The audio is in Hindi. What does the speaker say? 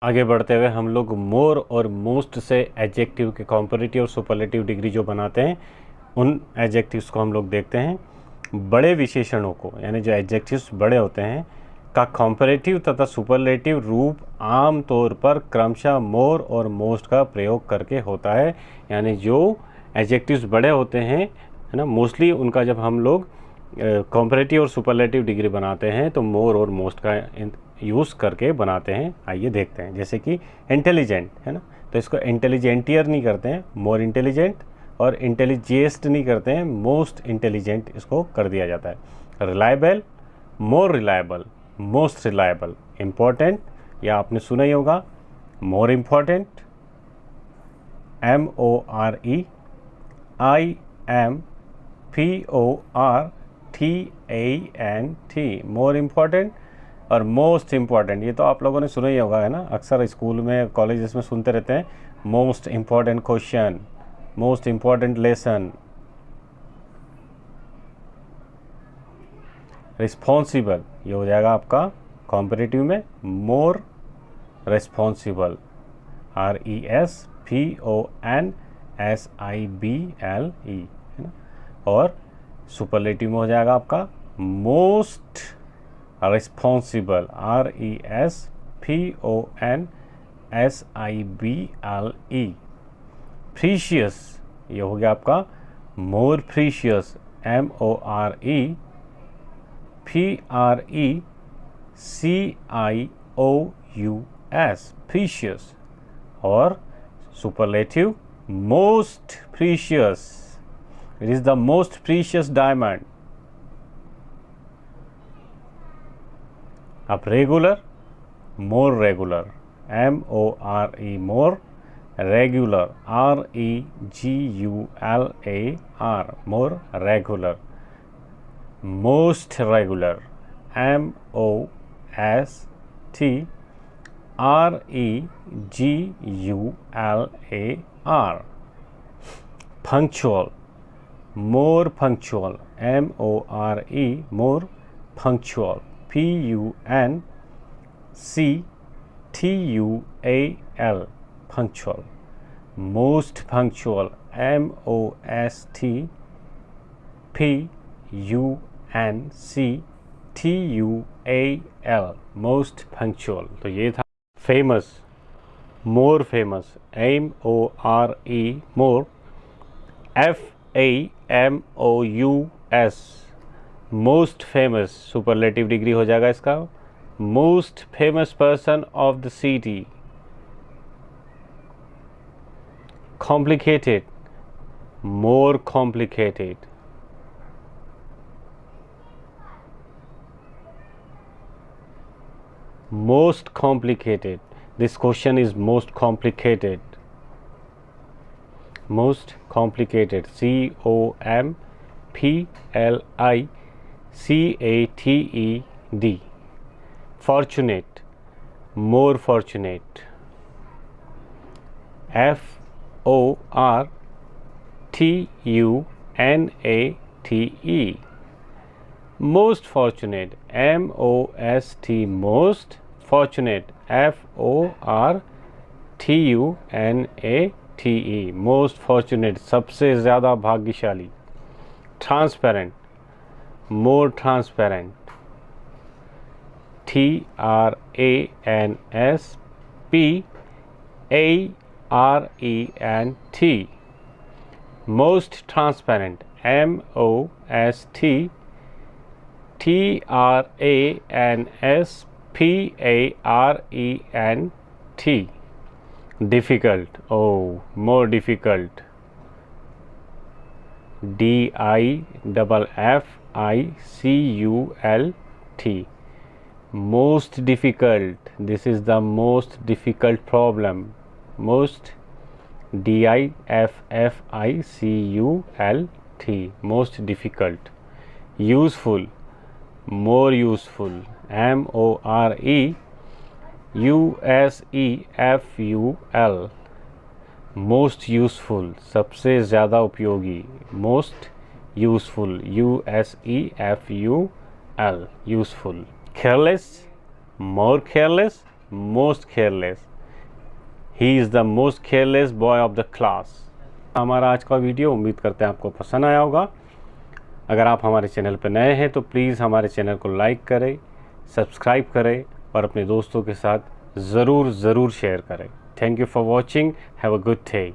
आगे बढ़ते हुए हम लोग मोर और मोस्ट से एडजेक्टिव के कॉम्पैरेटिव और सुपरलेटिव डिग्री जो बनाते हैं उन एडजेक्टिव्स को हम लोग देखते हैं। बड़े विशेषणों को यानी जो एडजेक्टिव्स बड़े होते हैं का कॉम्पैरेटिव तथा सुपरलेटिव रूप आम तौर पर क्रमशः मोर और मोस्ट का प्रयोग करके होता है। यानी जो एडजेक्टिव्स बड़े होते हैं है ना, मोस्टली उनका जब हम लोग कॉम्पैरेटिव और सुपरलेटिव डिग्री बनाते हैं तो मोर और मोस्ट का यूज़ करके बनाते हैं। आइए देखते हैं। जैसे कि इंटेलिजेंट है ना, तो इसको इंटेलिजेंटियर नहीं करते हैं, मोर इंटेलिजेंट, और इंटेलिजेस्ट नहीं करते हैं, मोस्ट इंटेलिजेंट इसको कर दिया जाता है। Reliable, more reliable, most reliable. Important, या आपने सुना ही होगा, more important, MOREIMPORTANT, more important. और मोस्ट इम्पॉर्टेंट, ये तो आप लोगों ने सुना ही होगा है ना, अक्सर स्कूल में कॉलेजेस में सुनते रहते हैं, most important question, most important lesson. Responsible, ये हो जाएगा आपका कॉम्पैरेटिव में मोर रिस्पॉन्सिबल, RESPONSIBLE है ना। और सुपरलेटिव में हो जाएगा आपका मोस्ट रिस्पॉन्सिबल, RESPONSIBLE। प्रीशियस, ये हो गया आपका मोर प्रीशियस, MOREPRECIOUS, प्रीशियस। और superlative most precious, it is the most precious diamond. अब regular, more regular, MORE more, regular, REGULAR more regular. Most regular, MOSTREGULAR। Punctual, more punctual, MORE more punctual, PUNCTUAL punctual। most punctual, MOSTPUNCTUAL most punctual। तो ये था फेमस, मोर फेमस, MORE मोर, FAMOUS most famous. Superlative degree हो जाएगा इसका most famous person of the city. Complicated, more complicated. Most complicated, this question is most complicated. Most complicated, COMPLICATED। fortunate, more fortunate, FORTUNATE most fortunate, MOST most fortunate, FORTUNATE most fortunate सबसे ज़्यादा भाग्यशाली। transparent, more transparent, TRANSPARENT most transparent, MOSTTRANSPARENT difficult, oh more difficult, DIFFICULT most difficult, this is the most difficult problem, most DIFFICULT most difficult। useful, more useful, MOREUSEFUL most useful सबसे ज़्यादा उपयोगी, most useful, USEFUL useful। careless, more careless, most careless, he is the most careless boy of the class. हमारा आज का वीडियो उम्मीद करते हैं आपको पसंद आया होगा। अगर आप हमारे चैनल पर नए हैं तो प्लीज़ हमारे चैनल को लाइक करें, सब्सक्राइब करें और अपने दोस्तों के साथ ज़रूर शेयर करें। Thank you for watching. Have a good day.